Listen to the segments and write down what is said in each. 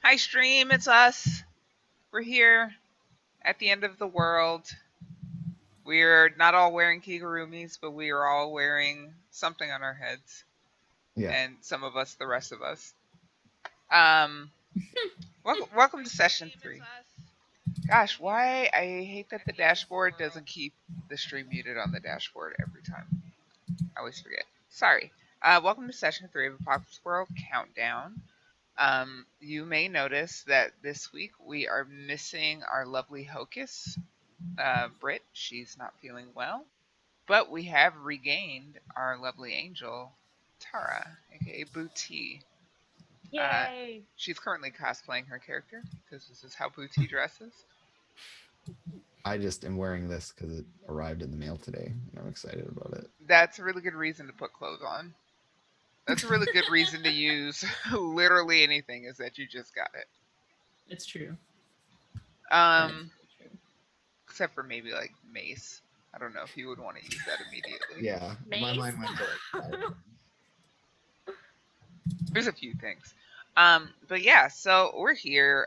Hi, stream. It's us. We're here at the end of the world. We're not all wearing kigurumis, but we are all wearing something on our heads, Yeah. and some of us, the rest of us. Um, welcome to session 3. Gosh, why I hate that the dashboard doesn't keep the stream muted on the dashboard every time. I always forget. Sorry. Welcome to session 3 of Apocalypse World Countdown. You may notice that this week we are missing our lovely Hocus, Britt. She's not feeling well, but we have regained our lovely angel, Tara, aka Booty. Uh, Yay! she's currently cosplaying her character because this is how Booty dresses. I just am wearing this because it arrived in the mail today, and I'm excited about it. That's a really good reason to put clothes on. That's a really good reason to use literally anything, is that you just got it. It's true. Um, except for maybe like mace. I don't know if you would want to use that immediately. Yeah, my Mace? mind went to that. There's a few things. But yeah, so we're here.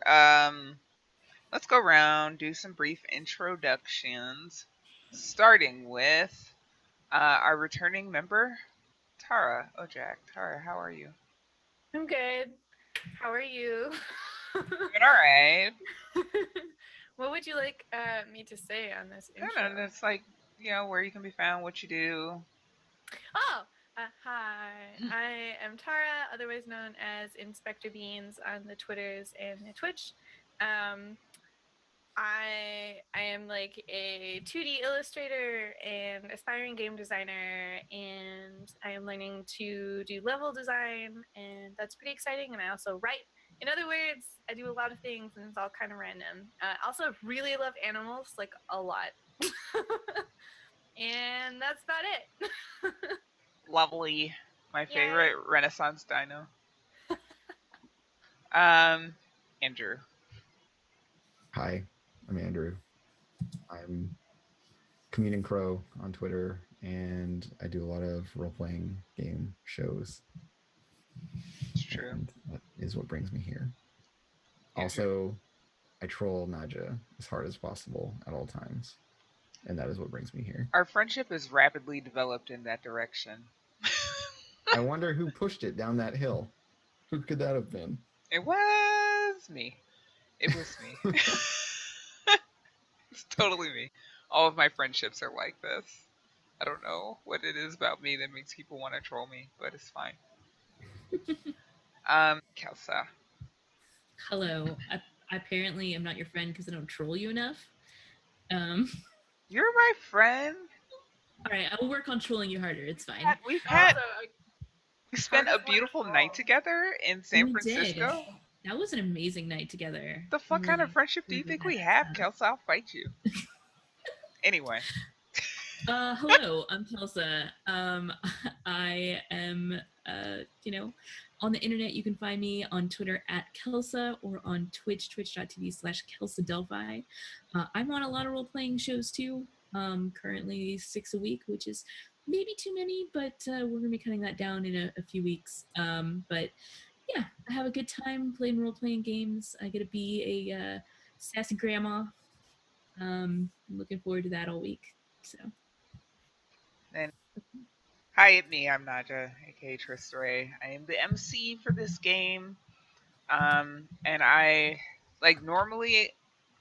Let's go around, do some brief introductions, starting with our returning member, Tara Ojak. Tara, how are you? I'm good. How are you? Doing all right. What would you like me to say on this I intro? don't know. It's like, where you can be found, what you do. Oh, hi. I am Tara, otherwise known as Inspector Beans on the Twitters and the Twitch. I am like a 2D illustrator and aspiring game designer, and I am learning to do level design, and that's pretty exciting. And I also write. In other words, I do a lot of things, and it's all kind of random. I also really love animals, like a lot. And that's about it. Lovely. My Yay. favorite Renaissance dino. Andrew. Hi, I'm Andrew. I'm Comedian Crow on Twitter, and I do a lot of role-playing game shows. It's true. And that is what brings me here. Andrew. Also, I troll Naja as hard as possible at all times, and that is what brings me here. Our friendship is rapidly developed in that direction. I wonder who pushed it down that hill. Who could that have been? It was me. It was me. It's totally me. All of my friendships are like this. I don't know what it is about me that makes people want to troll me, but it's fine. Kelsa. Hello. I apparently am not your friend because I don't troll you enough. You're my friend. All right, I will work on trolling you harder. It's fine. We spent a beautiful night together in San Francisco. Did. That was an amazing night together. The fuck kind of friendship do you think we have, Kelsa? I'll fight you. Anyway. Hello, I'm Kelsa. I am, on the internet. You can find me on Twitter at Kelsa or on Twitch, twitch.tv/KelsaDelphi. I'm on a lot of role-playing shows too. Currently 6 a week, which is maybe too many, but we're going to be cutting that down in a few weeks. But yeah, I have a good time playing role-playing games. I get to be a sassy grandma. I'm looking forward to that all week. So. And hi, it's me. I'm Naja, aka Tristray. I am the MC for this game. And I, normally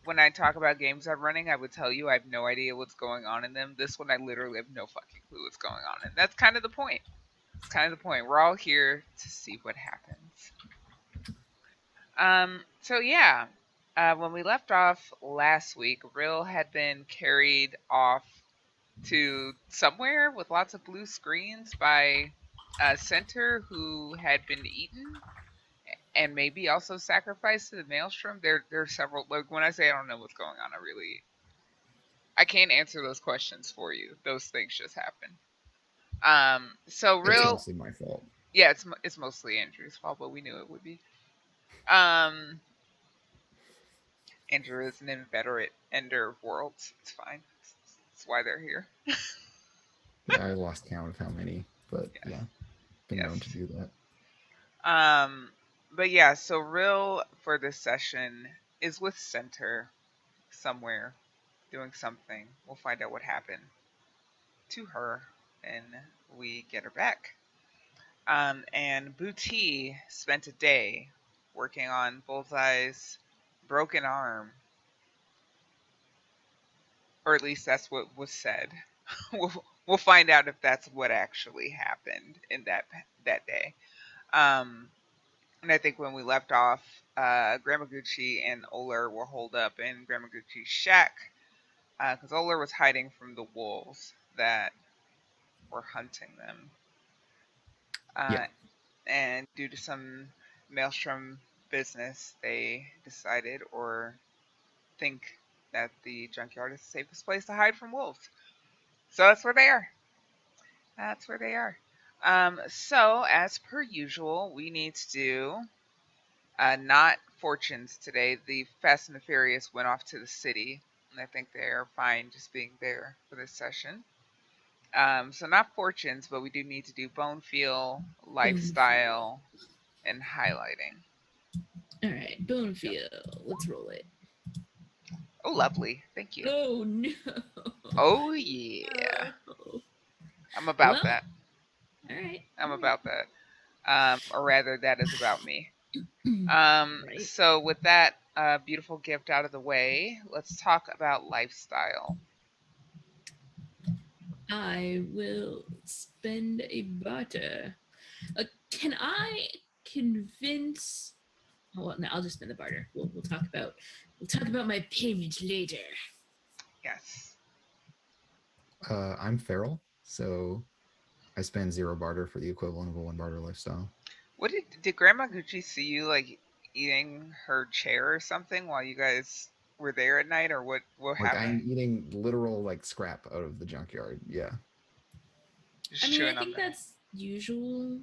when I talk about games I'm running, I would tell you I have no idea what's going on in them. This one, I literally have no fucking clue what's going on. And that's kind of the point. It's kind of the point. We're all here to see what happens. So yeah, when we left off last week, Rill had been carried off to somewhere with lots of blue screens by a centaur who had been eaten and maybe also sacrificed to the maelstrom. There are several. Like, when I say I don't know what's going on, I can't answer those questions for you. Those things just happen. So Rill, it's mostly my fault. Yeah, it's mostly Andrew's fault, but we knew it would be. Andrew is an inveterate ender of worlds. It's fine. That's why they're here. Yeah, I lost count of how many, but yeah, been known to do that. But yeah, so Rill for this session is with Center somewhere doing something. We'll find out what happened to her and we get her back. And Booty spent a day working on Bullseye's broken arm, or at least that's what was said. We'll find out if that's what actually happened in that day. And I think when we left off, Gramaguchi and Oler were holed up in Gramaguchi's shack because Oler was hiding from the wolves that were hunting them. Yeah. And due to some maelstrom business, they decided or think that the junkyard is the safest place to hide from wolves. So that's where they are. That's where they are. So, as per usual, we need to do not fortunes today. The Fast and the Furious went off to the city, and I think they are fine just being there for this session. So not fortunes, but we do need to do bone feel, lifestyle, and highlighting. All right, bone feel. Let's roll it. Oh, lovely. Thank you. Oh no. Oh, yeah. I'm about that. All right. I'm about that. Or rather, that is about me. Right. So with that beautiful gift out of the way, let's talk about lifestyle. I will spend a barter. Can I convince? Oh, well, no, I'll just spend the barter. We'll talk about my payment later. Yes. I'm feral, so I spend 0 barter for the equivalent of a 1 barter lifestyle. What did Grandma Gucci see you like eating her chair or something while you guys were there at night, or what Like happened? I'm eating literal like scrap out of the junkyard. Yeah. Just I mean, chewing I on think them. that's usual.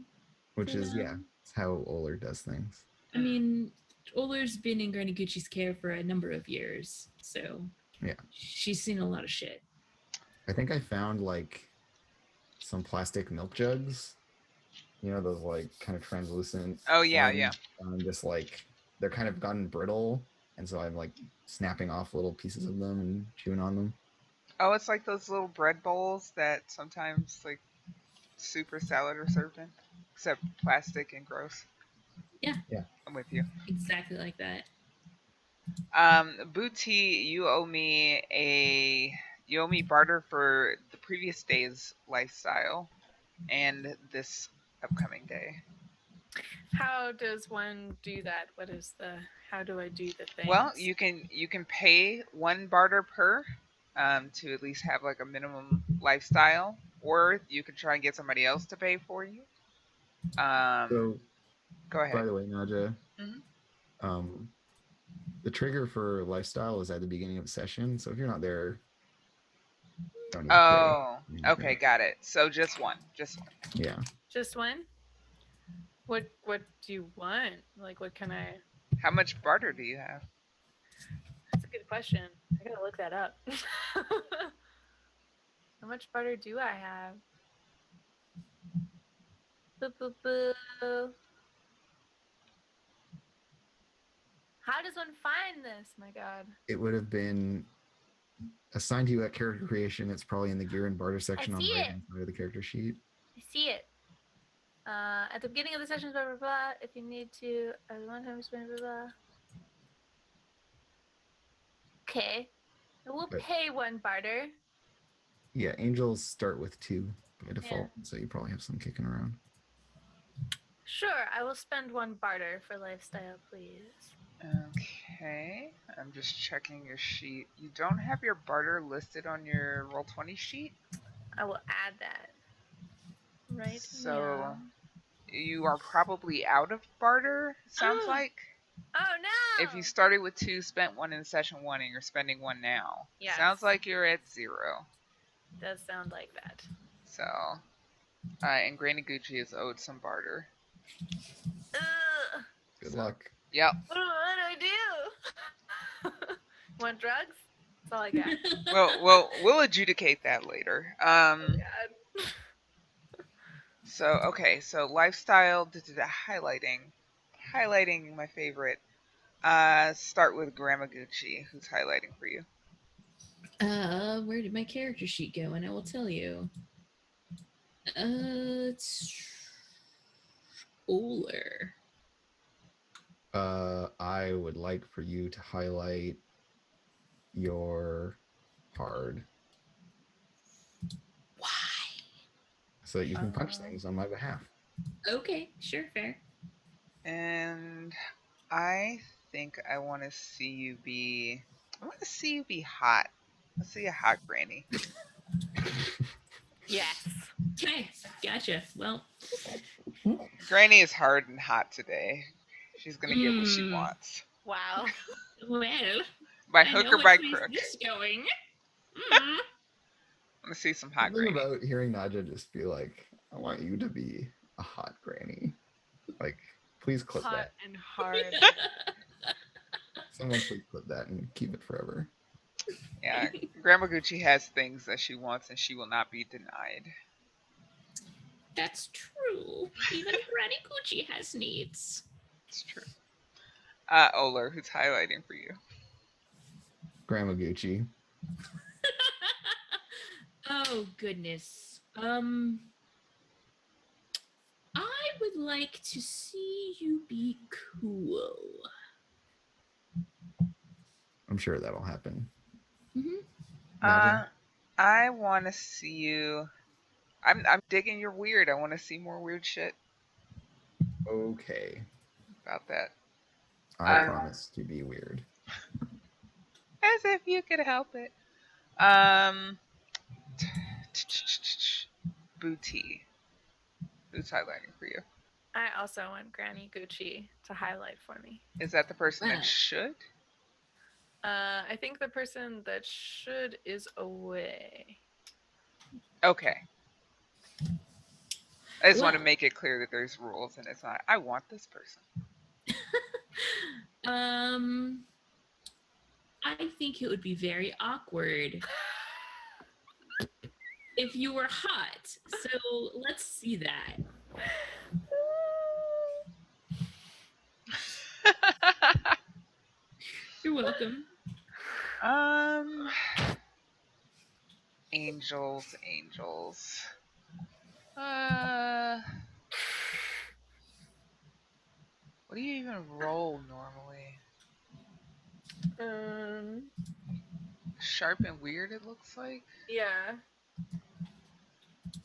Which for is them. it's how Oler does things. I mean, Oler's been in Granny Gucci's care for a number of years, so Yeah. she's seen a lot of shit. I think I found like some plastic milk jugs. You know, those like kind of translucent. Oh yeah, ones, yeah. And I'm just like they're kind of gotten brittle, and so I'm like snapping off little pieces of them and chewing on them. Oh, it's like those little bread bowls that sometimes like super salad are served in, except plastic and gross. Yeah. Yeah. I'm with you. Exactly like that. Booty, you owe me barter for the previous day's lifestyle and this upcoming day. How does one do that? How do I do the thing? Well, you can pay 1 barter per to at least have like a minimum lifestyle, or you can try and get somebody else to pay for you. So, Go ahead. by the way, Naja, Mhm. The trigger for lifestyle is at the beginning of the session, so if you're not there, you don't need Oh, to pay. okay, got it. So just one. Yeah. Just one? What do you want? Like, what can I? How much barter do you have? That's a good question. I gotta look that up. How much barter do I have? Boo, boo, boo. How does one find this? My God. It would have been assigned to you at character creation. It's probably in the gear and barter section on the right hand side of the character sheet. I see it. At the beginning of the sessions, blah blah blah. If you need to, one time spend blah blah. Okay, we'll pay 1 barter. Yeah, angels start with 2 by default, so you probably have some kicking around. Sure, I will spend 1 barter for lifestyle, please. Okay, I'm just checking your sheet. You don't have your barter listed on your Roll20 sheet? I will add that. Right. So now. you are probably out of barter, sounds like. Oh no! If you started with 2, spent 1 in session 1, and you're spending 1 now. Yes. Sounds like you're at 0. Does sound like that. So, and Granny Gucci is owed some barter. Ugh. Good luck. Yep. What do I do? Want drugs? That's all I got. Well, we'll adjudicate that later. God. So, okay, so lifestyle, highlighting. highlighting my favorite. Start with Gramaguchi, who's highlighting for you. Where did my character sheet go? And I will tell you. It's Oler. I would like for you to highlight your hard Why? so that you can punch things on my behalf. Okay, sure, fair. And I think I want to see you be. I want to see you be hot. Let's see a hot granny. Yes. Okay, gotcha. Well, Granny is hard and hot today. She's gonna get what she Mm. wants. Wow. well, By I hook know or which by way's crook. this going. I want to see some hot Something granny. about hearing Naja just be like, I want you to be a hot granny. Like, please clip Hot that. and hard. Someone please clip that and keep it forever. Yeah, Gramaguchi has things that she wants and she will not be denied. That's true. Even Granny Gucci has needs. It's true. Oler, who's highlighting for you? Gramaguchi. Oh goodness. I would like to see you be cool. I'm sure that'll happen. Mm-hmm. Naja? I want to see you. I'm digging your weird. I want to see more weird shit Okay. about that. I promise to be weird. As if you could help it. Booty. Who's highlighting for you? I also want Granny Gucci to highlight for me. Is that the person Wow. that should? I think the person that should is away. Okay. I just want to Well. make it clear that there's rules and it's not, I want this person. I think it would be very awkward if you were hot. So let's see that. You're welcome. Angels. What do you even roll normally? Sharp and weird, it looks like. Yeah.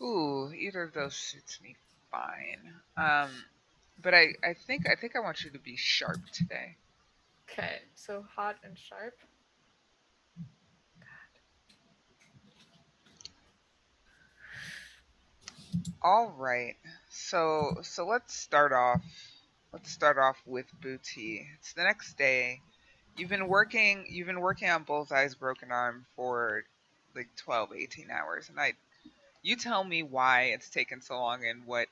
Ooh, either of those suits me fine. But I think I want you to be sharp today. Okay, so hot and sharp. All right. So let's start off. Let's start off with Booty. It's the next day. You've been working on Bullseye's broken arm for like 12, 18 hours. And you tell me why it's taken so long and what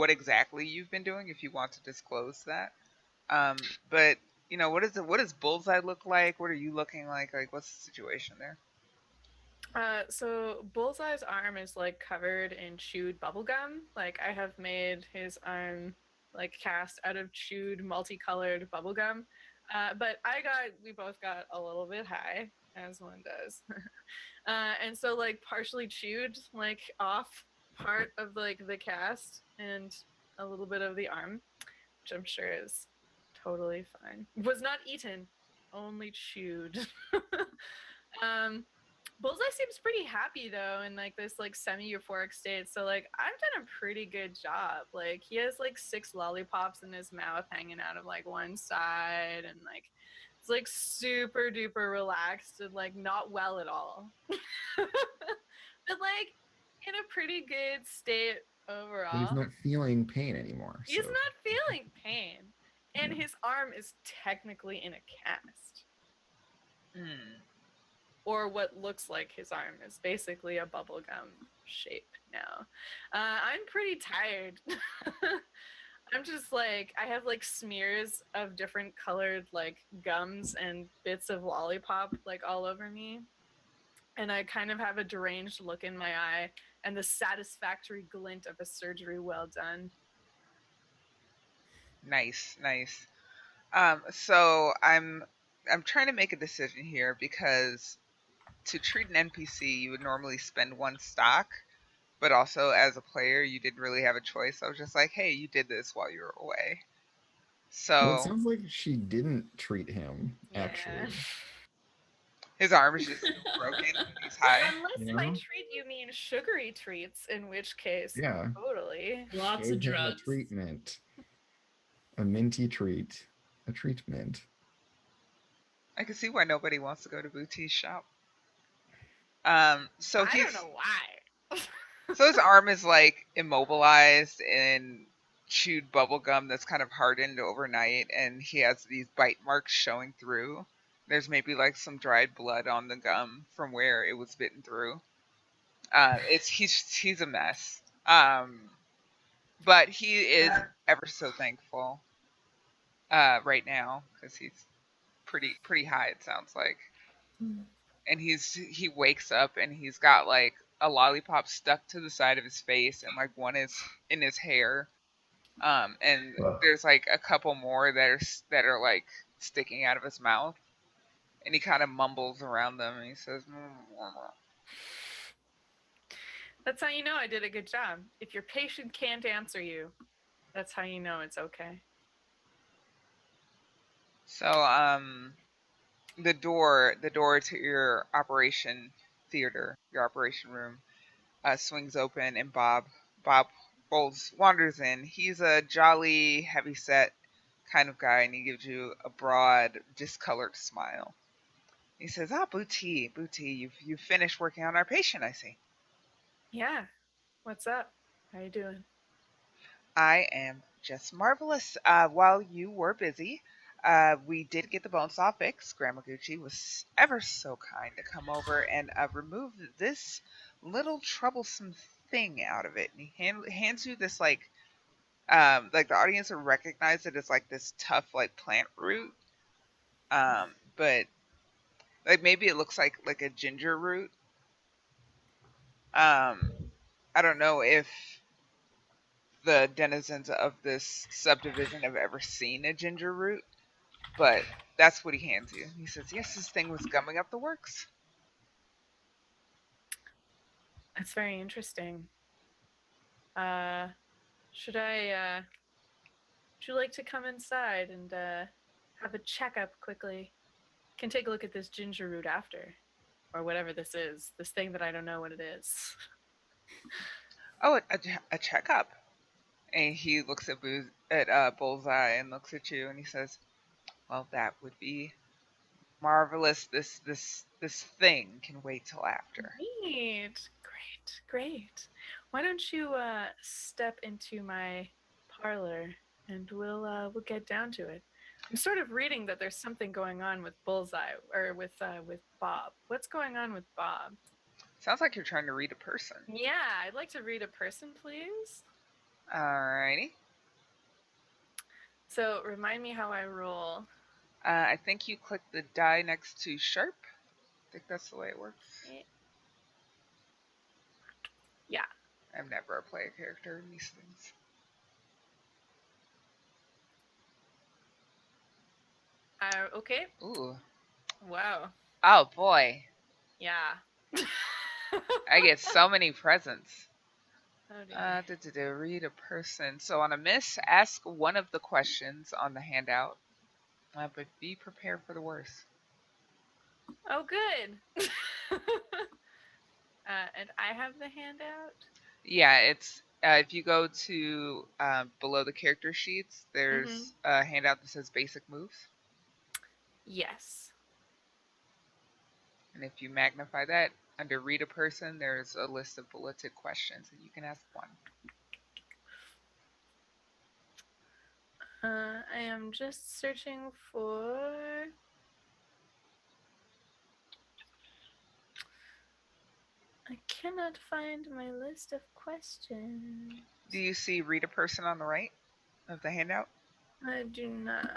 exactly you've been doing if you want to disclose that. But what does Bullseye look like? What are you looking like? Like, what's the situation there? So Bullseye's arm is like covered in chewed bubblegum. Like I have made his arm like cast out of chewed multicolored bubblegum. But we both got a little bit high, as one does. And so like partially chewed like off part of like the cast and a little bit of the arm, which I'm sure is totally fine. Was not eaten, only chewed. Bullseye seems pretty happy though in like this like semi-euphoric state. So like I've done a pretty good job. Like he has like 6 lollipops in his mouth hanging out of like one side and like it's like super duper relaxed and like not well at all. But like in a pretty good state overall. But he's not feeling pain anymore. He's so. not feeling pain. And his arm is technically in a cast. Or what looks like his arm is basically a bubblegum shape now. I'm pretty tired. I'm just like, I have like smears of different colored like gums and bits of lollipop like all over me. And I kind of have a deranged look in my eye and the satisfactory glint of a surgery well done. Nice, nice. So I'm trying to make a decision here because to treat an NPC, you would normally spend one stock, but also as a player, you didn't really have a choice. I was just like, hey, you did this while you were away. Well, it So sounds like she didn't treat him, Yeah. actually. his arm is just still broken and he's high. Unless You by know? treat you mean sugary treats, in which case, Yeah. totally. Lots Gave of him a drugs. treatment. A minty treat. A treatment. I can see why nobody wants to go to Bootie's shop. So I don't know why. so his arm is like immobilized and chewed bubble gum that's kind of hardened overnight, and he has these bite marks showing through. There's maybe like some dried blood on the gum from where it was bitten through. It's he's a mess. But he is ever so thankful right now because he's pretty high. It sounds like, and he wakes up and he's got like a lollipop stuck to the side of his face, and like one is in his hair. And there's like a couple more that are like sticking out of his mouth, and he kind of mumbles around them and he says, That's how you know I did a good job. If your patient can't answer you, that's how you know it's okay. So the door to your operation theater, your operation room, swings open, and Bob Bowles wanders in. He's a jolly, heavy-set kind of guy, and he gives you a broad, discolored smile. He says, "Ah, Booty, you've finished working on our patient, I see." Yeah. What's up? How you doing? I am just marvelous. While you were busy, we did get the bone saw fixed. Grandma Gucci was ever so kind to come over and remove this little troublesome thing out of it. And he hands you this like the audience will recognize it as like this tough like plant root, but like maybe it looks like a ginger root. Um, I don't know if the denizens of this subdivision have ever seen a ginger root, but that's what he hands you. He says, "Yes, this thing was gumming up the works." That's very interesting. Uh, should I, would you like to come inside and have a checkup quickly? Can take a look at this ginger root after, or whatever this is. This thing that I don't know what it is. Oh, a checkup. And he looks at Bullseye and looks at you, and he says, "Well, that would be marvelous. This thing can wait till after." Neat. Great. Great. Why don't you step into my parlor and we'll get down to it. I'm sort of reading that there's something going on with Bullseye or with Bob. What's going on with Bob? Sounds like you're trying to read a person. Yeah, I'd like to read a person, please. Alrighty. So remind me how I roll. I think you click the die next to sharp. I think that's the way it works. Yeah. I'm never a player character in these things. Okay. Ooh. Wow. Oh boy. Yeah. I get so many presents. Oh dear. Read a person. So on a miss, ask one of the questions on the handout, but be prepared for the worst. Oh, good. And I have the handout. Yeah, it's if you go to below the character sheets, there's a handout that says basic moves. Yes. And if you magnify that, under read a person, there's a list of bulleted questions, and you can ask one. I am just searching for. I cannot find my list of questions. Do you see read a person on the right of the handout? I do not.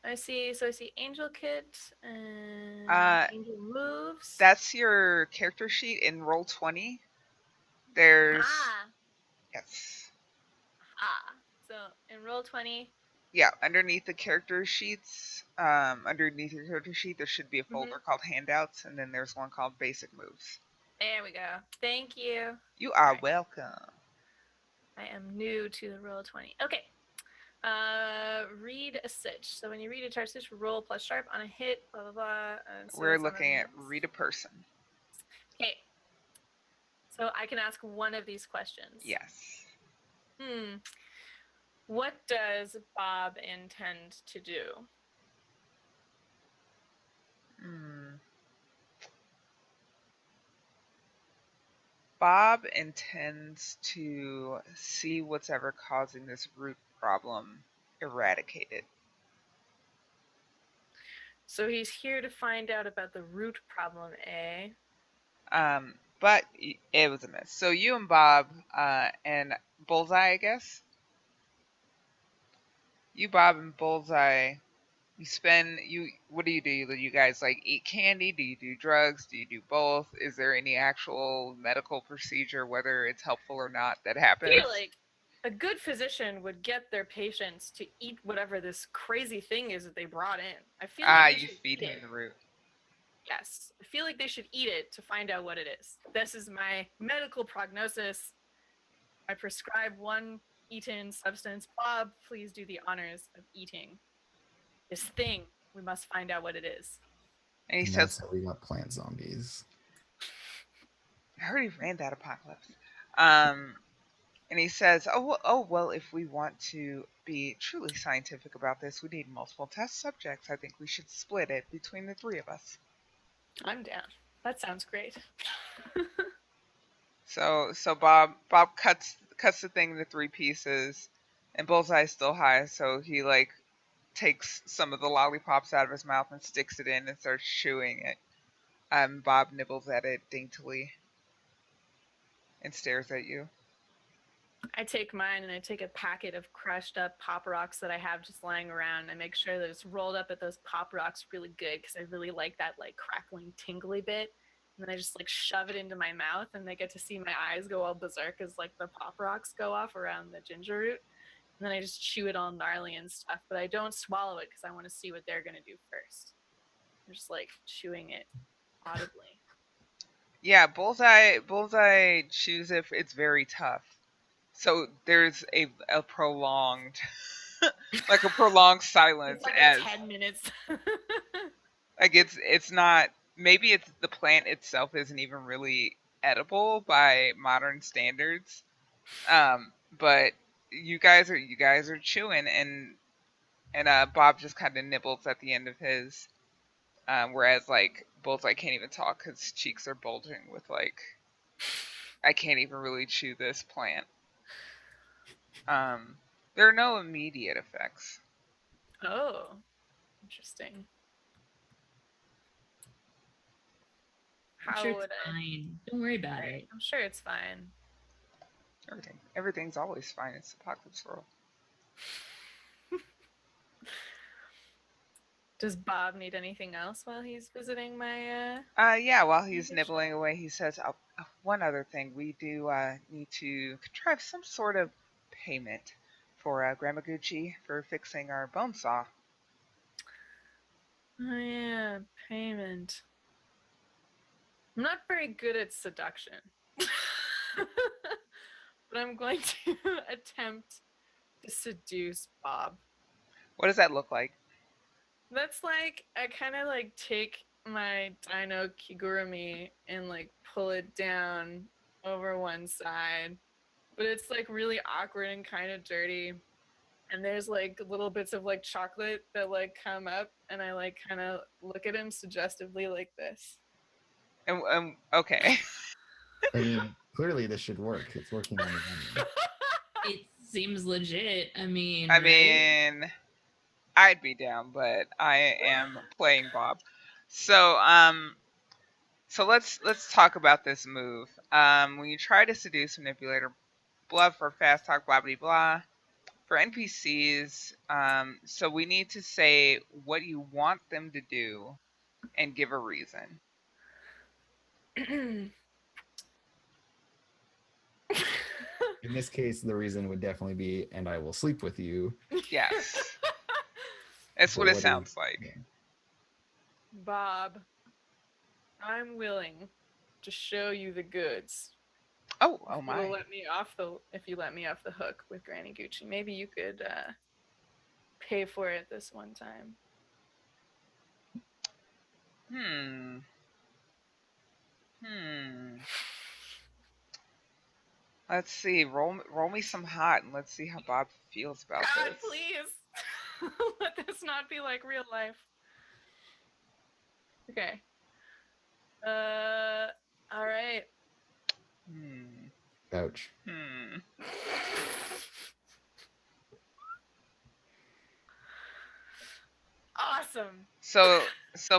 I see Angel Kit and Angel Moves. That's your character sheet in Roll20. There's yes. So in Roll20, Yeah, underneath the character sheets, underneath your character sheet, there should be a folder called handouts, and then there's one called basic moves. There we go. Thank you. You are Alright. welcome. I am new to the Roll20. Okay. Read a sitch. So when you read a charge sitch, roll plus sharp on a hit, blah, blah, blah. And so We're it's on looking a- at read a person. Okay. So I can ask one of these questions. Yes. What does Bob intend to do? Bob intends to see what's ever causing this root problem eradicated. So he's here to find out about the root problem, eh? But it was a miss. So you and Bob and Bullseye, I guess. You, Bob, and Bullseye. What do? You guys like eat candy? Do you do drugs? Do you do both? Is there any actual medical procedure, whether it's helpful or not, that happens? I feel like a good physician would get their patients to eat whatever this crazy thing is that they brought in. I feel like you feed him the root. Yes. I feel like they should eat it to find out what it is. This is my medical prognosis. I prescribe one eaten substance. Bob, please do the honors of eating this thing. We must find out what it is. And he That's says, how we got plant zombies. I already ran that apocalypse. And he says, oh, well, if we want to be truly scientific about this, we need multiple test subjects. I think we should split it between the three of us. I'm down. That sounds great. So Bob cuts the thing into 3 pieces, and Bullseye's still high, so he like takes some of the lollipops out of his mouth and sticks it in and starts chewing it. Bob nibbles at it daintily and stares at you. I take mine and I take a packet of crushed up Pop Rocks that I have just lying around. I make sure that it's rolled up at those Pop Rocks really good because I really like that like crackling, tingly bit. And then I just like shove it into my mouth, and they get to see my eyes go all berserk as like the Pop Rocks go off around the ginger root. And then I just chew it all gnarly and stuff, but I don't swallow it because I want to see what they're gonna do first. I'm just like chewing it audibly. Yeah, Bullseye chews it. It's very tough. So there's a prolonged, like a prolonged silence. It's like as 10 minutes. like it's not. Maybe it's the plant itself isn't even really edible by modern standards. But you guys are chewing, and Bob just kind of nibbles at the end of his. Whereas like Bullseye can't even talk because his cheeks are bulging with like, I can't even really chew this plant. There are no immediate effects. Oh, interesting. I'm sure it's fine. Don't worry about it. I'm sure it's fine. Everything's always fine. It's Apocalypse World. Does Bob need anything else while he's visiting my Yeah, while he's nibbling away, he says, one other thing. We do need to contrive some sort of payment for Gramaguchi for fixing our bone saw. Oh yeah, payment. I'm not very good at seduction. But I'm going to attempt to seduce Bob. What does that look like? That's like, I kind of like take my Dino Kigurumi and like pull it down over one side. But it's like really awkward and kind of dirty. And there's like little bits of like chocolate that like come up, and I like kind of look at him suggestively like this. Okay. I mean, clearly this should work. It's working on the menu. It seems legit. I mean, I'd be down, but I am playing Bob. So let's talk about this move. When you try to seduce, manipulate, or bluff or fast talk, blah blah blah. For NPCs, so we need to say what you want them to do and give a reason. In this case, the reason would definitely be, and I will sleep with you. Yes. That's But what it what is- sounds like. yeah. Bob, I'm willing to show you the goods. Oh If my. you let me off the hook with Granny Gucci, maybe you could pay for it this one time. Hmm. Let's see. Roll me some hot, and let's see how Bob feels about God, this. please, let this not be like real life. Okay. All right. Ouch. Awesome. So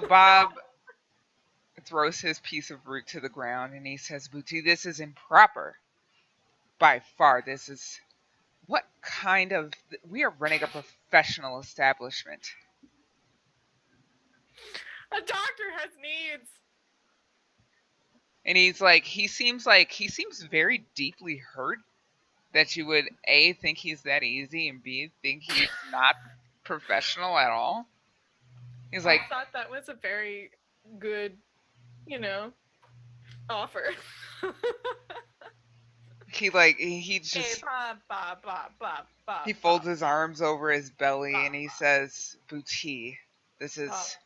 Bob throws his piece of root to the ground, and he says, "Booty, this is improper. By far, this is what kind of? We are running a professional establishment." A doctor has needs. And he seems very deeply hurt that you would A, think he's that easy, and B, think he's not professional at all. He's like, I thought that was a very good, offer. he just Hey, Bob. he folds his arms over his belly Bob, and he says, "Booty, this is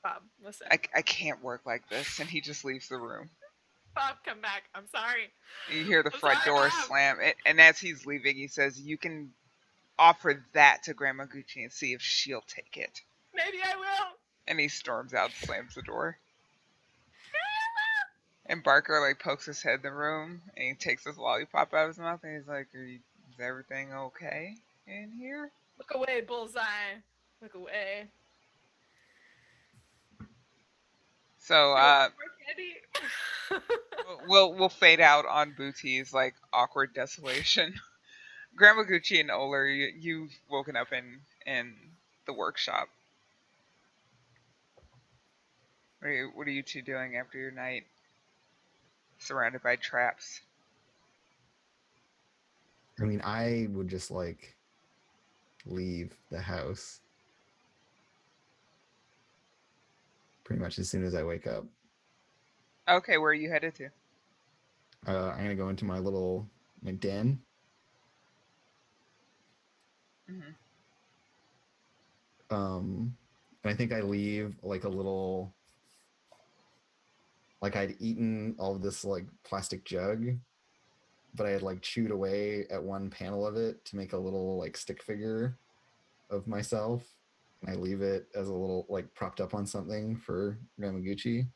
Bob, listen. I can't work like this," and he just leaves the room. Bob, come back. I'm sorry. You hear the I'm front sorry, door Bob. slam, and as he's leaving, he says, "You can offer that to Grandma Gucci and see if she'll take it." Maybe I will. And he storms out, slams the door. And Barker pokes his head in the room, and he takes his lollipop out of his mouth, and he's like, is everything okay in here? Look away, Bullseye. Look away. So we'll fade out on Bootie's awkward desolation. Grandma Gucci and Oler, you've woken up in the workshop. What are you two doing after your night surrounded by traps? I mean, I would just leave the house pretty much as soon as I wake up. Okay, where are you headed to? I'm gonna go into my den. And I think I leave a little, I'd eaten all of this plastic jug, but I had chewed away at one panel of it to make a little stick figure of myself, and I leave it as a little propped up on something for Grandma Gucci.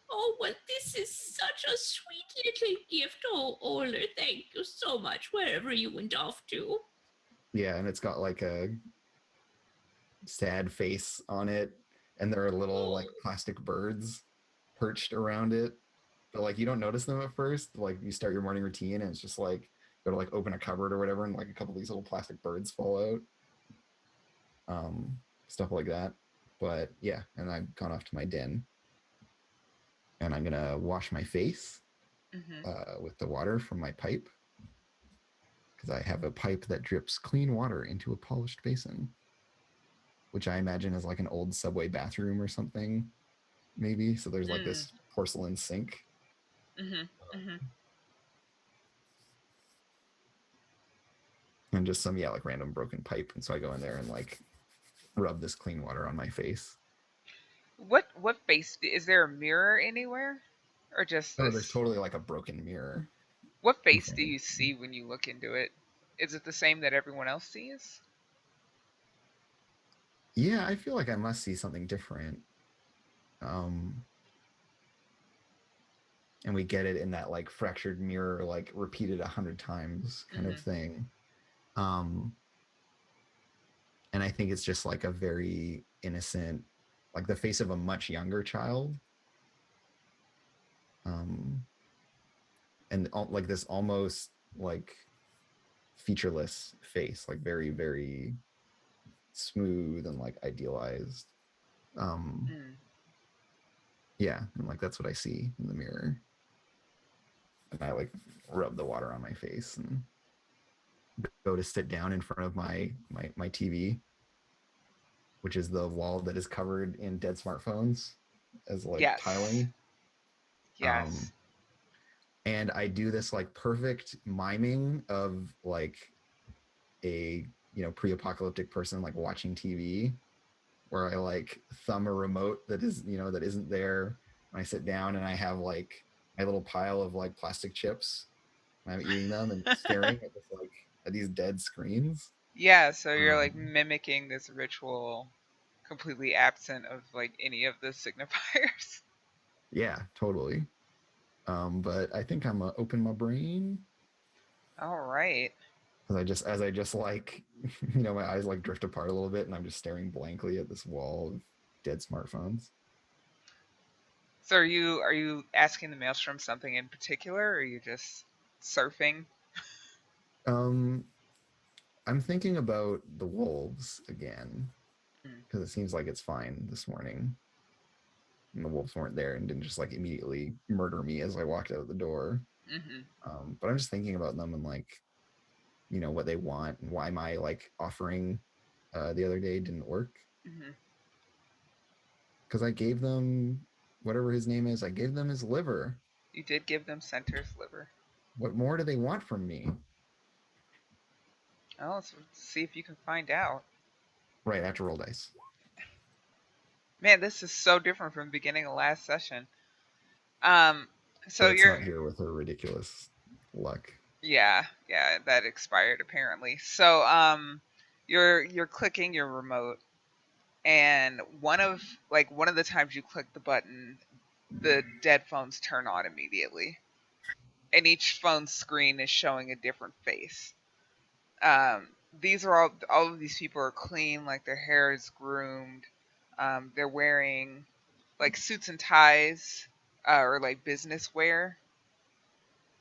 Oh, well, this is such a sweet little gift. Oh, Oler, thank you so much, wherever you went off to. Yeah, and it's got a sad face on it, and there are little plastic birds perched around it, but you don't notice them at first. You start your morning routine, and it's just go to open a cupboard or whatever, and a couple of these little plastic birds fall out, stuff like that. But yeah, and I've gone off to my den, and I'm gonna wash my face with the water from my pipe, because I have a pipe that drips clean water into a polished basin, which I imagine is an old subway bathroom or something, maybe. So there's this porcelain sink. And just some random broken pipe, and so I go in there and rub this clean water on my face. What face? Is there a mirror anywhere, or just this? There's totally a broken mirror. What face do you see when you look into it? Is it the same that everyone else sees? Yeah, I feel like I must see something different. And we get it in that fractured mirror, repeated 100 times kind of thing. And I think it's just a very innocent, the face of a much younger child. And this almost featureless face, very, very smooth and idealized. Yeah, and that's what I see in the mirror. And I rub the water on my face and go to sit down in front of my TV. which is the wall that is covered in dead smartphones as like Yes. tiling. Yes. And I do this like perfect miming of like a pre-apocalyptic person like watching TV, where I like thumb a remote that is that isn't there. And I sit down and I have like my little pile of like plastic chips. And I'm eating them and staring at this like at these dead screens. Yeah, so you're like mimicking this ritual completely absent of like any of the signifiers. Yeah, totally. But I think I'm gonna open my brain. All right. As I just like my eyes like drift apart a little bit and I'm just staring blankly at this wall of dead smartphones. So are you asking the maelstrom something in particular, or are you just surfing? Um, I'm thinking about the wolves again Hmm. because it seems like it's fine this morning, and the wolves weren't there and didn't just like immediately murder me as I walked out the door. Mm-hmm. But I'm just thinking about them and like what they want and why my like offering the other day didn't work, Mm-hmm. because I gave them whatever his name is. I gave them his liver. You did give them Center's liver. What more do they want from me? Oh, let's see if you can find out. Right, I have to roll dice. Man, this is so different from the beginning of last session. So So it's you're not here with her ridiculous luck. yeah, that expired apparently. So you're clicking your remote, and one of the times you click the button, the dead phones turn on immediately, and each phone screen is showing a different face. These are all of these people are clean, like their hair is groomed. They're wearing like suits and ties, or like business wear,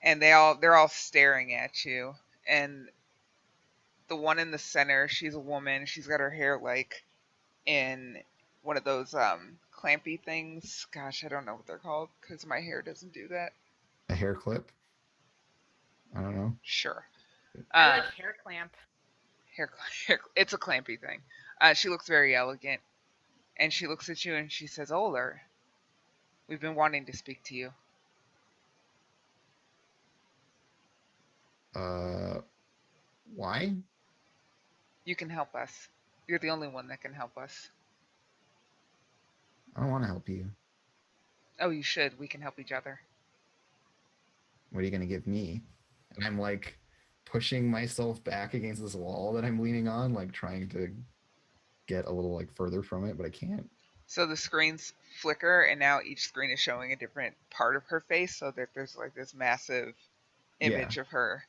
and they're all staring at you. And the one in the center, she's a woman. She's got her hair like in one of those clampy things. Gosh, I don't know what they're called because my hair doesn't do that. A hair clip? I don't know. Sure. I like hair clamp. Hair, it's a clampy thing. She looks very elegant, and she looks at you and she says, "Oler, we've been wanting to speak to you." Why? You can help us. You're the only one that can help us. I don't want to help you. Oh, you should. We can help each other. What are you gonna give me? And I'm like pushing myself back against this wall that I'm leaning on, like trying to get a little like further from it, but I can't. So the screens flicker, and now each screen is showing a different part of her face, so that there's like this massive image of her.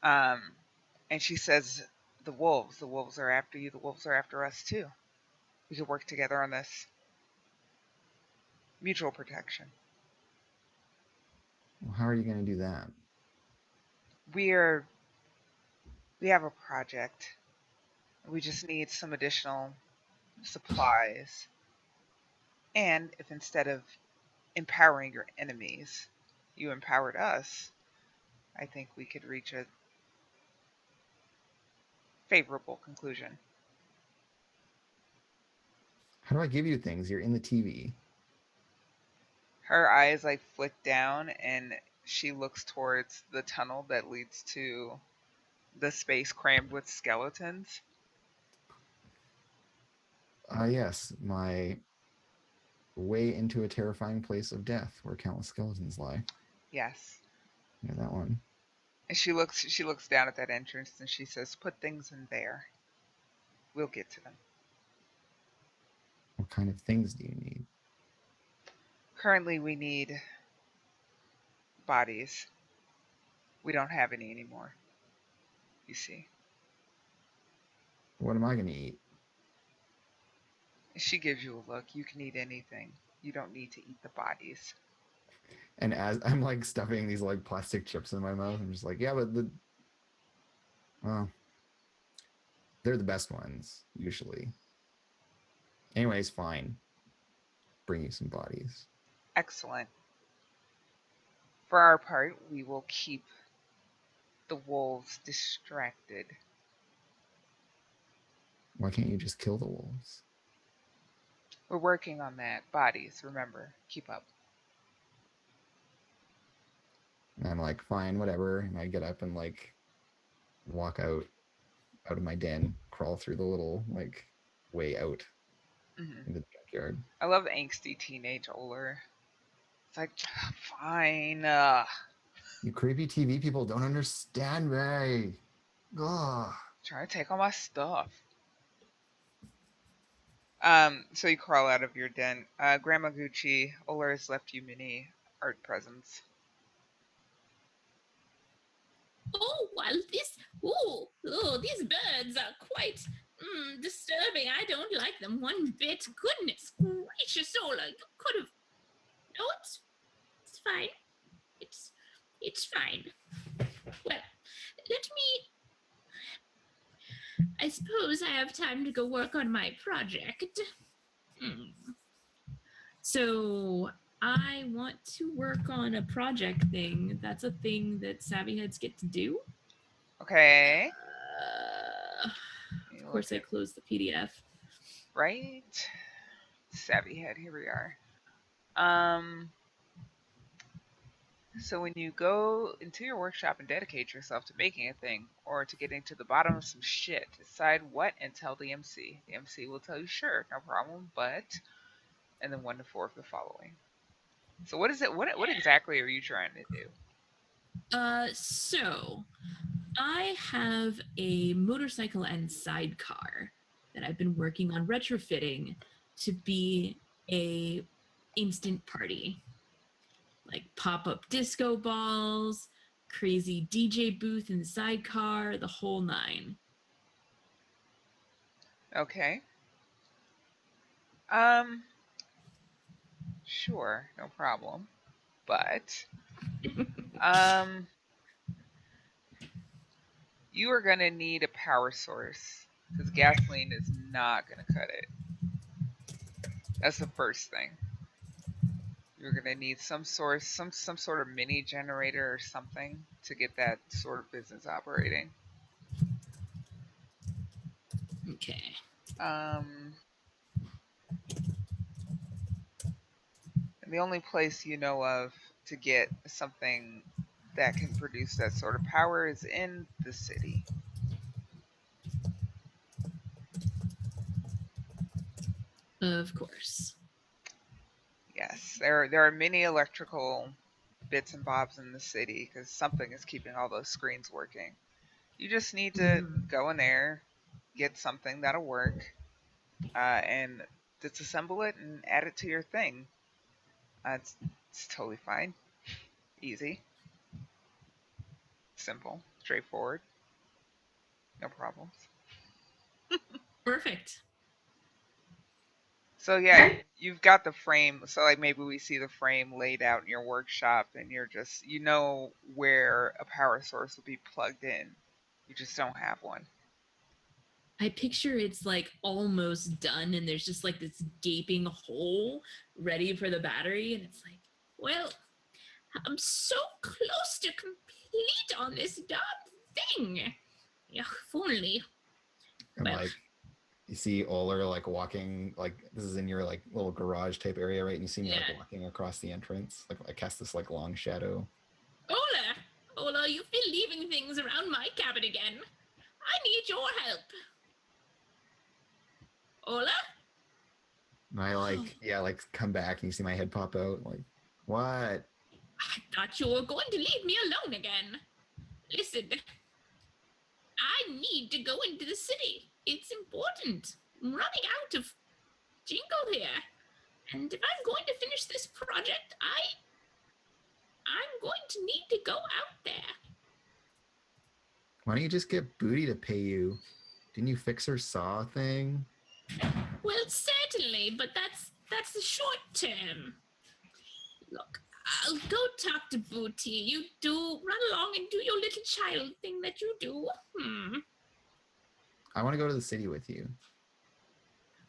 And she says, the wolves are after you. The wolves are after us too. We could work together on this. Mutual protection. Well, how are you gonna do that? We have a project. We just need some additional supplies. And if instead of empowering your enemies, you empowered us, I think we could reach a favorable conclusion. How do I give you things? You're in the TV. Her eyes like flick down, and she looks towards the tunnel that leads to the space crammed with skeletons. Yes, my way into a terrifying place of death where countless skeletons lie. Yes. Yeah, that one. And she looks down at that entrance and she says, "Put things in there. We'll get to them." What kind of things do you need? Currently we need bodies. We don't have any anymore. You see. What am I gonna eat? She gives you a look. You can eat anything. You don't need to eat the bodies. And as I'm like stuffing these like plastic chips in my mouth, I'm just like, yeah, but well, they're the best ones usually. Anyways, fine. Bring you some bodies. Excellent. For our part, we will keep the wolves distracted. Why can't you just kill the wolves? We're working on that. Bodies, remember. Keep up. And I'm like, fine, whatever. And I get up and like walk out of my den, crawl through the little like way out Hmm. into the junkyard. I love angsty teenage Oler. It's like, fine. You creepy TV people don't understand me. Ugh. Trying to take all my stuff. So you crawl out of your den. Grandma Gucci, Oler has left you many art presents. Oh, well, these birds are quite disturbing. I don't like them one bit. Goodness gracious, Ola, you could have. No, it's fine. It's fine. Well, let me. I suppose I have time to go work on my project. So I want to work on a project thing. That's a thing that savvy heads get to do. Okay. Of course, I closed the PDF. Right. Savvy head. Here we are. So when you go into your workshop and dedicate yourself to making a thing or to getting to the bottom of some shit, decide what and tell the MC. The MC will tell you, sure, no problem, but, and then 1 to 4 of the following. So what is it? What exactly are you trying to do? So I have a motorcycle and sidecar that I've been working on retrofitting to be a instant party. Like pop-up disco balls, crazy DJ booth in the sidecar, the whole nine. Okay. Sure, no problem. But you are gonna need a power source because gasoline is not gonna cut it. That's the first thing. You're gonna need some source, some sort of mini generator or something to get that sort of business operating. Okay. And the only place you know of to get something that can produce that sort of power is in the city. Of course. Yes, there are many electrical bits and bobs in the city because something is keeping all those screens working. You just need to go in there, get something that'll work, and disassemble it and add it to your thing. It's totally fine. Easy. Simple. Straightforward. No problems. Perfect. So yeah, you've got the frame. So like maybe we see the frame laid out in your workshop and you're just, you know where a power source will be plugged in. You just don't have one. I picture it's like almost done and there's just like this gaping hole ready for the battery. And it's like, well, I'm so close to complete on this darn thing. Yeah, if only. And Well. like you see Oler like walking, like this is in your like little garage type area, right? And you see me like walking across the entrance. Like I cast this like long shadow. Oler, you've been leaving things around my cabin again. I need your help. Oler? And I like come back and you see my head pop out. Like, what? I thought you were going to leave me alone again. Listen, I need to go into the city. It's important. I'm running out of jingle here. And if I'm going to finish this project, I'm going to need to go out there. Why don't you just get Booty to pay you? Didn't you fix her saw thing? Well, certainly, but that's the short term. Look, I'll go talk to Booty. You do run along and do your little child thing that you do. I want to go to the city with you.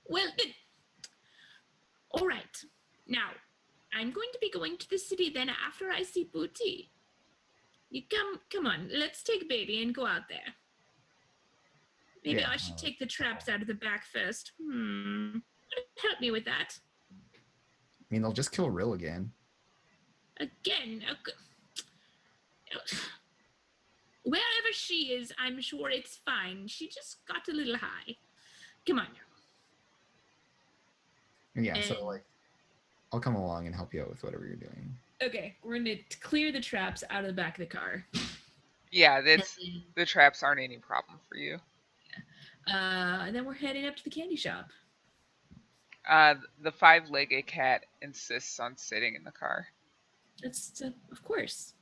Well, then, all right. Now, I'm going to be going to the city then after I see Booty. You come on, let's take baby and go out there. Maybe I should take the traps out of the back first. Help me with that. I mean, they'll just kill Rill again. Again. Wherever she is, I'm sure it's fine. She just got a little high. Come on now. Yeah, so And- like, I'll come along and help you out with whatever you're doing. Okay, we're gonna clear the traps out of the back of the car. Yeah, the traps aren't any problem for you. And then we're heading up to the candy shop. The 5-legged cat insists on sitting in the car. That's of course.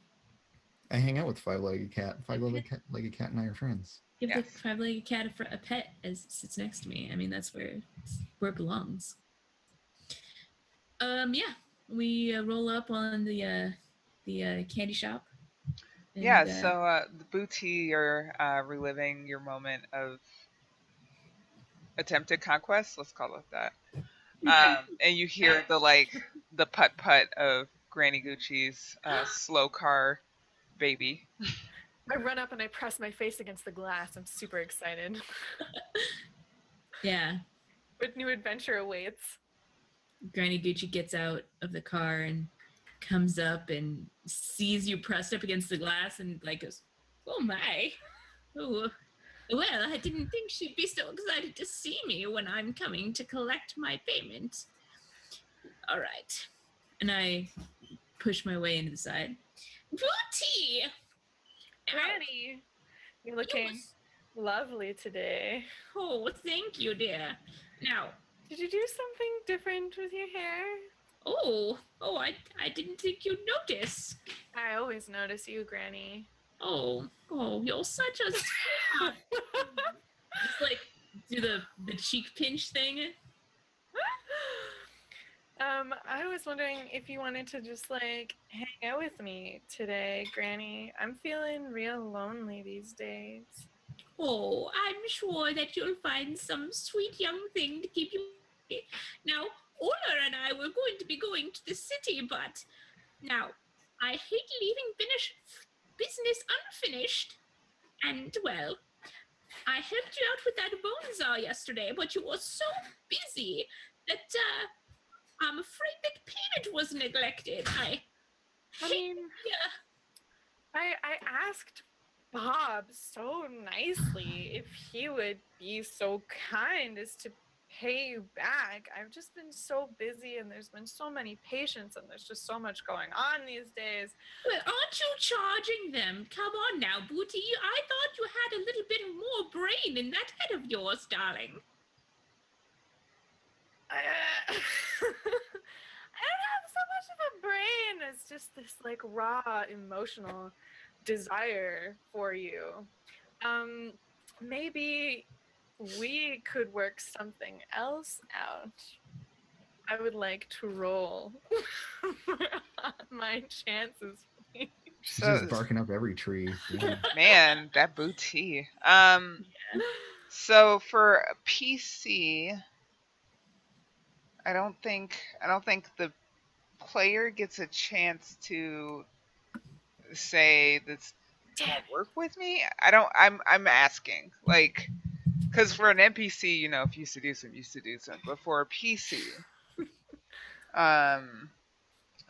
I hang out with five-legged cat. Five-legged cat and I are friends. Give Yes. the 5-legged cat a pet as it sits next to me. I mean, that's where it belongs. Yeah, we roll up on the candy shop. And, Yeah, so the booty, you're reliving your moment of attempted conquest. Let's call it that. And you hear the putt putt of Granny Gucci's slow car baby. I run up and I press my face against the glass. I'm super excited. yeah, What new adventure awaits? Granny Gucci gets out of the car and comes up and sees you pressed up against the glass and like goes, "Oh my! Oh, well, I didn't think she'd be so excited to see me when I'm coming to collect my payment." All right, and I push my way into the side. Booty! Granny, you're looking lovely today. Oh, thank you, dear. Now, Did you do something different with your hair? I didn't think you'd notice. I always notice you, Granny. Oh, you're such a sweetheart. Just like do the cheek pinch thing. I was wondering if you wanted to just like hang out with me today, Granny. I'm feeling real lonely these days. Oh, I'm sure that you'll find some sweet young thing to keep you. Now, Oler and I were going to be going to the city, but now I hate leaving business unfinished. And well, I helped you out with that bone saw yesterday, but you were so busy that I'm afraid that payment was neglected. I mean, I asked Bob so nicely if he would be so kind as to pay you back. I've just been so busy and there's been so many patients and there's just so much going on these days. Well, aren't you charging them? Come on now, Booty. I thought you had a little bit more brain in that head of yours, darling. I don't have so much of a brain. It's just this like raw emotional desire for you. Maybe we could work something else out. I would like to roll my chances. She's just barking up every tree. Yeah. Man, that booty. So for a PC, I don't think the player gets a chance to say this work with me. I'm asking, like, because for an NPC, you know, if you seduce them, you seduce them. But for a PC,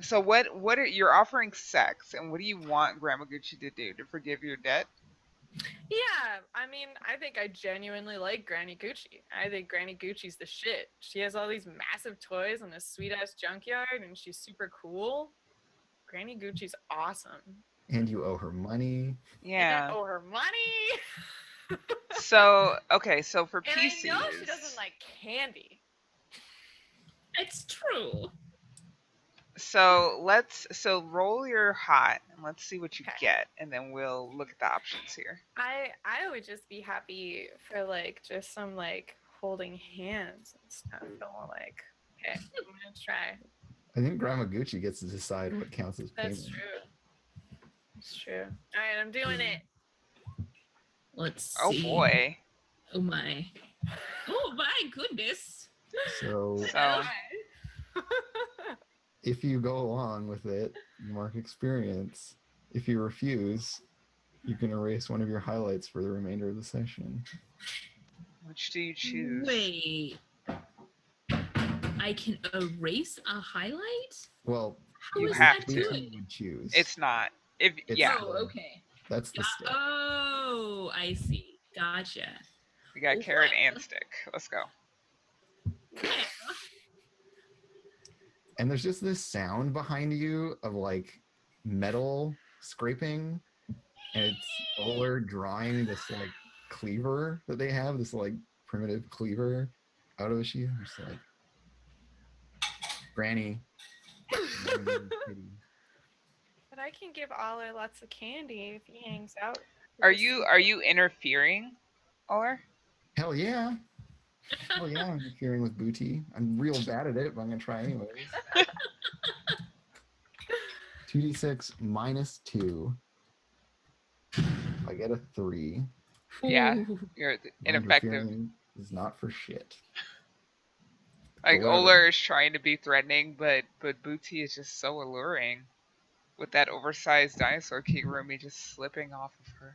so what are you're offering sex, and what do you want Grandma Gucci to do? To forgive your debt? Yeah, I mean, I think I genuinely like Granny Gucci. I think Granny Gucci's the shit. She has all these massive toys in this sweet ass junkyard, and she's super cool. Granny Gucci's awesome. And you owe her money. Yeah. And I owe her money. So okay, so for And PCs, I know she doesn't like candy. It's true. So roll your hot and let's see what you get, and then we'll look at the options here. I would just be happy for like just some like holding hands and stuff. Don't like, okay, I'm gonna try. I think Grandma Gucci gets to decide what counts as payment. That's true. It's true. All right, I'm doing it. Let's Oh see. boy. Oh my. Oh my goodness. So So if you go along with it, you mark experience. If you refuse, you can erase one of your highlights for the remainder of the session. which do you choose? Wait. I can erase a highlight? Well, How You is have that to. good? Booty would choose. It's not. If It's yeah, Oh, okay. That's the stick. Oh, I see. Gotcha. we got carrot Well. and stick. Let's go. Well, And there's just this sound behind you of like metal scraping, and it's Oler drawing this like cleaver that they have, this like primitive cleaver out of a sheath. I'm just like, Granny. But I can give Oler lots of candy if he hangs out. with Are us. you interfering, Oler? Hell yeah. Hell yeah, I'm interfering with Booty. I'm real bad at it, but I'm gonna try anyways. 2d6 minus 2. I get a 3. Yeah, ooh. you're My ineffective. interfering is not for shit. Like However- Oler is trying to be threatening, but Booty is just so alluring. With that oversized dinosaur Kigurumi just slipping off of her.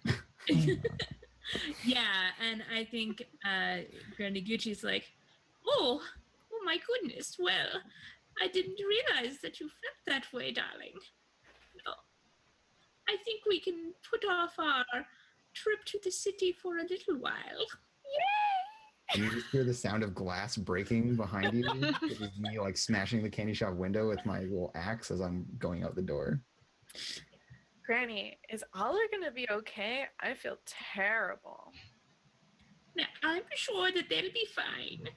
Yeah, and I think Graniguchi's like, oh my goodness. Well, I didn't realize that you felt that way, darling. No, I think we can put off our trip to the city for a little while. And you just hear the sound of glass breaking behind you. It is me like smashing the candy shop window with my little axe as I'm going out the door. Granny, is Oler gonna be okay? I feel terrible. Now, I'm sure that they'll be fine.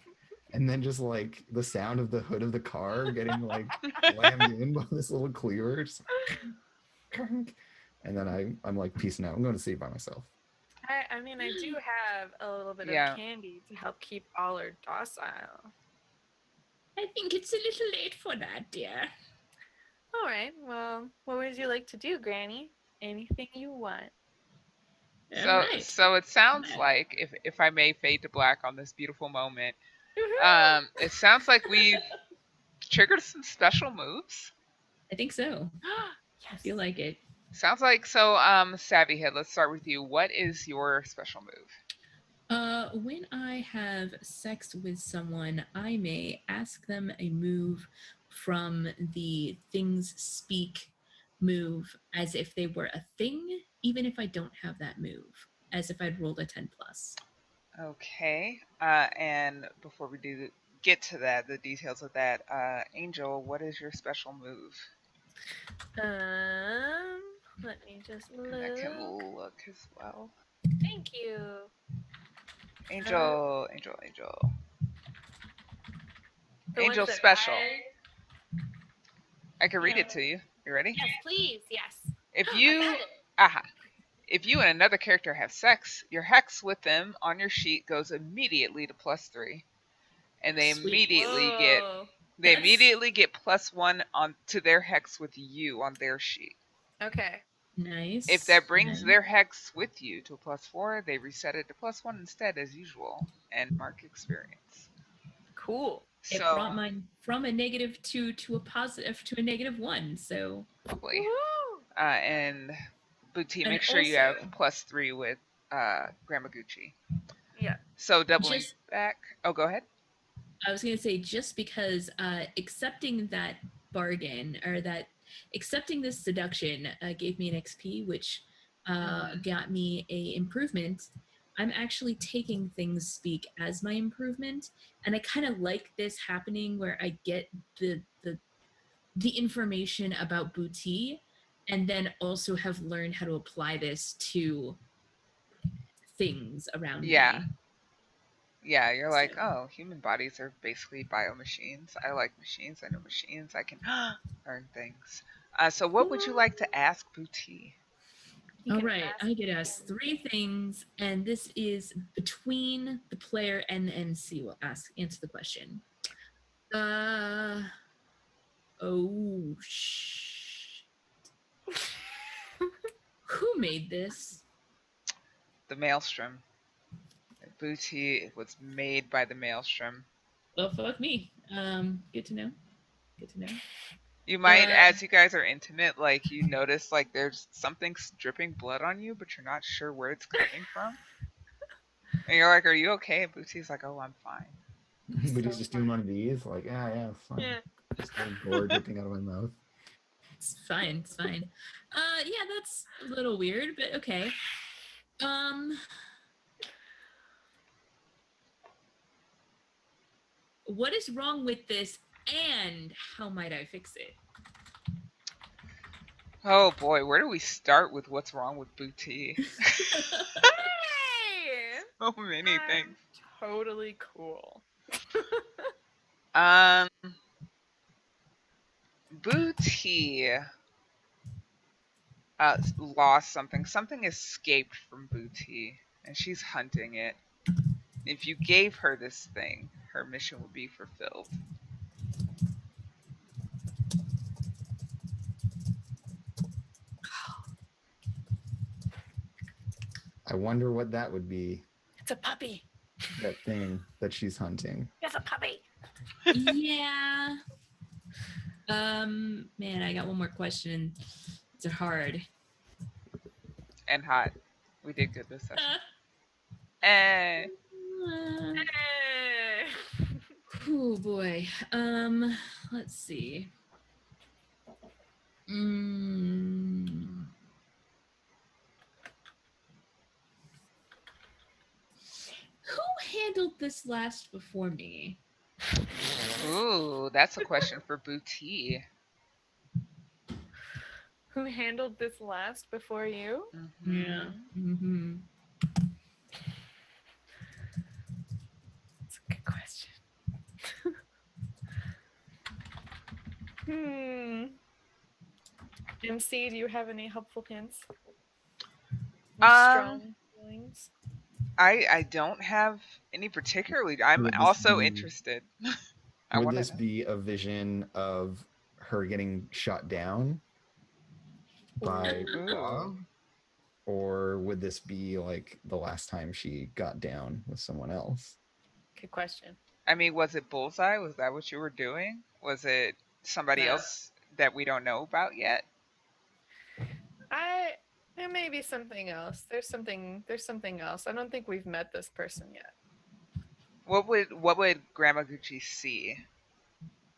And then just like the sound of the hood of the car getting like slammed in by this little cleaver. Just, and then I'm like, peace now. I'm going to sleep by myself. I mean, I do have a little bit Yeah. of candy to help keep Oler docile. I think it's a little late for that, dear. All right. Well, what would you like to do, Granny? Anything you want. So All right. so it sounds Okay. like if I may fade to black on this beautiful moment, Woohoo! it sounds like we've triggered some special moves. I think so. I Yes. feel like it. Sounds like so. Savvy Head, let's start with you. What is your special move? When I have sex with someone, I may ask them a move from the things speak move as if they were a thing, even if I don't have that move, as if I'd rolled a 10 plus. Okay. And before we get to that, the details of that, Angel, what is your special move? Let me just And I can look. look as well. Thank you. Angel. The ones Angel that special. I can read Yeah. it to you. You ready? Yes, please. Yes. If I you, got it. aha, if you and another character have sex, your hex with them on your sheet goes immediately to +3, and they Sweet. immediately Whoa. get +1 on to their hex with you on their sheet. Okay. Nice. If that brings Nice. their hex with you to a +4, they reset it to +1 instead as usual and mark experience. Cool. It So brought mine from a -2 to a positive to a -1. So lovely. Woo! And Booty, And make sure you have also- +3 with Gramaguchi. Yeah. So doubling Just- back. Oh, go ahead. I was going to say, just because accepting that bargain or that accepting this seduction gave me an XP, which got me a improvement. I'm actually taking things speak as my improvement, and I kind of like this happening where I get the information about Booty, and then also have learned how to apply this to things around Yeah. me. Yeah, you're like, So- oh, human bodies are basically biomachines. I like machines. I know machines. I can learn things. So what would you like to ask Booty? You All can right, ask I get asked 3 things, and this is between the player and the MC. Will answer the question. Oh, who made this? The Maelstrom. Booty was made by the Maelstrom. Well, fuck me. Good to know. Good to know. You might, Uh, as you guys are intimate, like you notice like there's something dripping blood on you, but you're not sure where it's coming from. And you're like, "Are you okay?" And Bootsy's like, "Oh, I'm fine." We just doing one of these. Like, yeah, it's fine. Yeah. Just have gore dripping out of my mouth. It's fine. It's fine. Yeah, that's a little weird, but okay. What is wrong with this, and how might I fix it? Oh boy, where do we start with what's wrong with Booty? Hey! So many things. Totally cool. Booty lost something. Something escaped from Booty, and she's hunting it. If you gave her this thing, her mission would be fulfilled. I wonder what that would be. It's a puppy. That thing that she's hunting. It's a puppy. Yeah. Man, I got one more question. It's hard. And hot. We did good this session. Eh. Hey! Oh boy. Let's see. Who handled this last before me? Ooh, that's a question for Booty. Who handled this last before you? Yeah. Mm-hmm. That's a good question. MC, do you have any helpful hints? Strong feelings? I don't have any particularly. I'm Would this also be- interested. Would this be a vision of her getting shot down by Ooh. Bob? Or would this be like the last time she got down with someone else? Good question. I mean, was it Bullseye? Was that what you were doing? Was it somebody No. else that we don't know about yet? There may be something else. There's something else. I don't think we've met this person yet. What would Grandma Gucci see?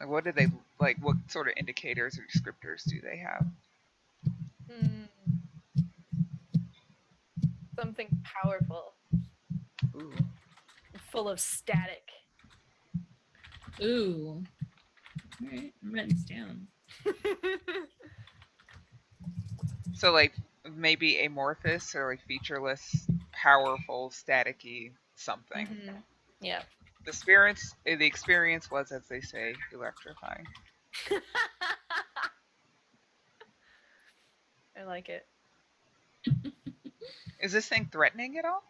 Like, what do they like? What sort of indicators or descriptors do they have? Something powerful. Ooh. Full of static. Ooh. All right, I'm writing this down. So like maybe amorphous or like featureless, powerful, staticky something. Mm-hmm. Yeah. The experience was, as they say, electrifying. I like it. Is this thing threatening at all?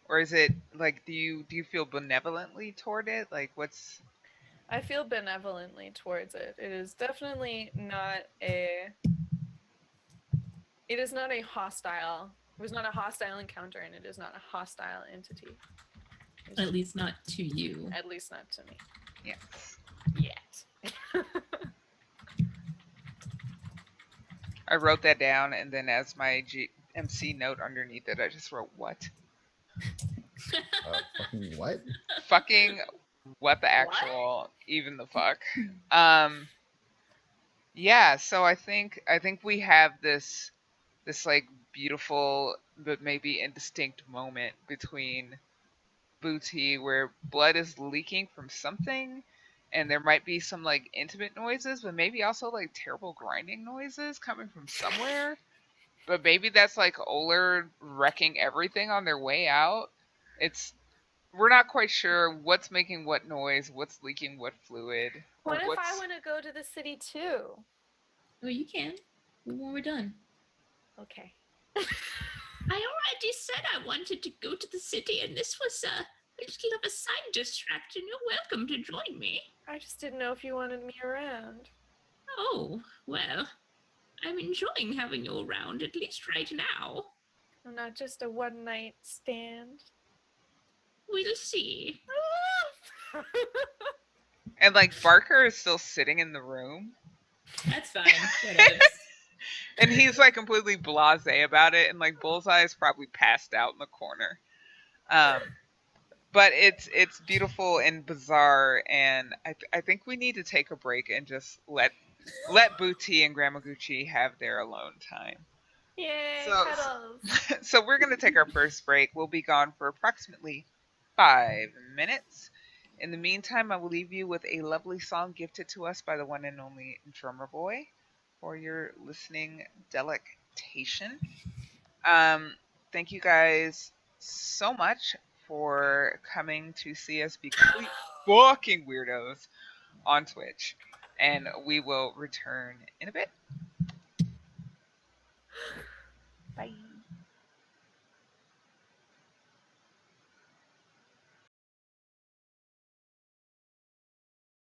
Or is it like do you feel benevolently toward it? Like what's I feel benevolently towards it. It is definitely not a hostile. It was not a hostile encounter, and it is not a hostile entity. At least not to you. At least not to me. yes. Yet. I wrote that down and then as my MC note underneath it I just wrote what? Fucking what? Fucking what the actual even the fuck. Yeah, so I think we have this like beautiful but maybe indistinct moment between Booty where blood is leaking from something and there might be some like intimate noises but maybe also like terrible grinding noises coming from somewhere. But maybe that's like Oler wrecking everything on their way out. We're not quite sure what's making what noise, what's leaking what fluid. What if I want to go to the city too? Oh, you can. When we're done. Okay. I already said I wanted to go to the city, and this was a little of a side distraction. You're welcome to join me. I just didn't know if you wanted me around. Oh, well, I'm enjoying having you around, at least right now. I'm not just a one-night stand. We'll see. And like Barker is still sitting in the room. That's fine. Whatever. And he's like completely blasé about it, and like Bullseye is probably passed out in the corner. But but it's beautiful and bizarre, and I think we need to take a break and just let Booty and Grandma Gucci have their alone time. Yay, So cuddles. so we're gonna take our first break. We'll be gone for approximately 5 minutes. In the meantime, I will leave you with a lovely song gifted to us by the one and only Drummer Boy for your listening delectation. Um, Thank you guys so much for coming to see us be complete fucking weirdos on Twitch. And we will return in a bit. Bye.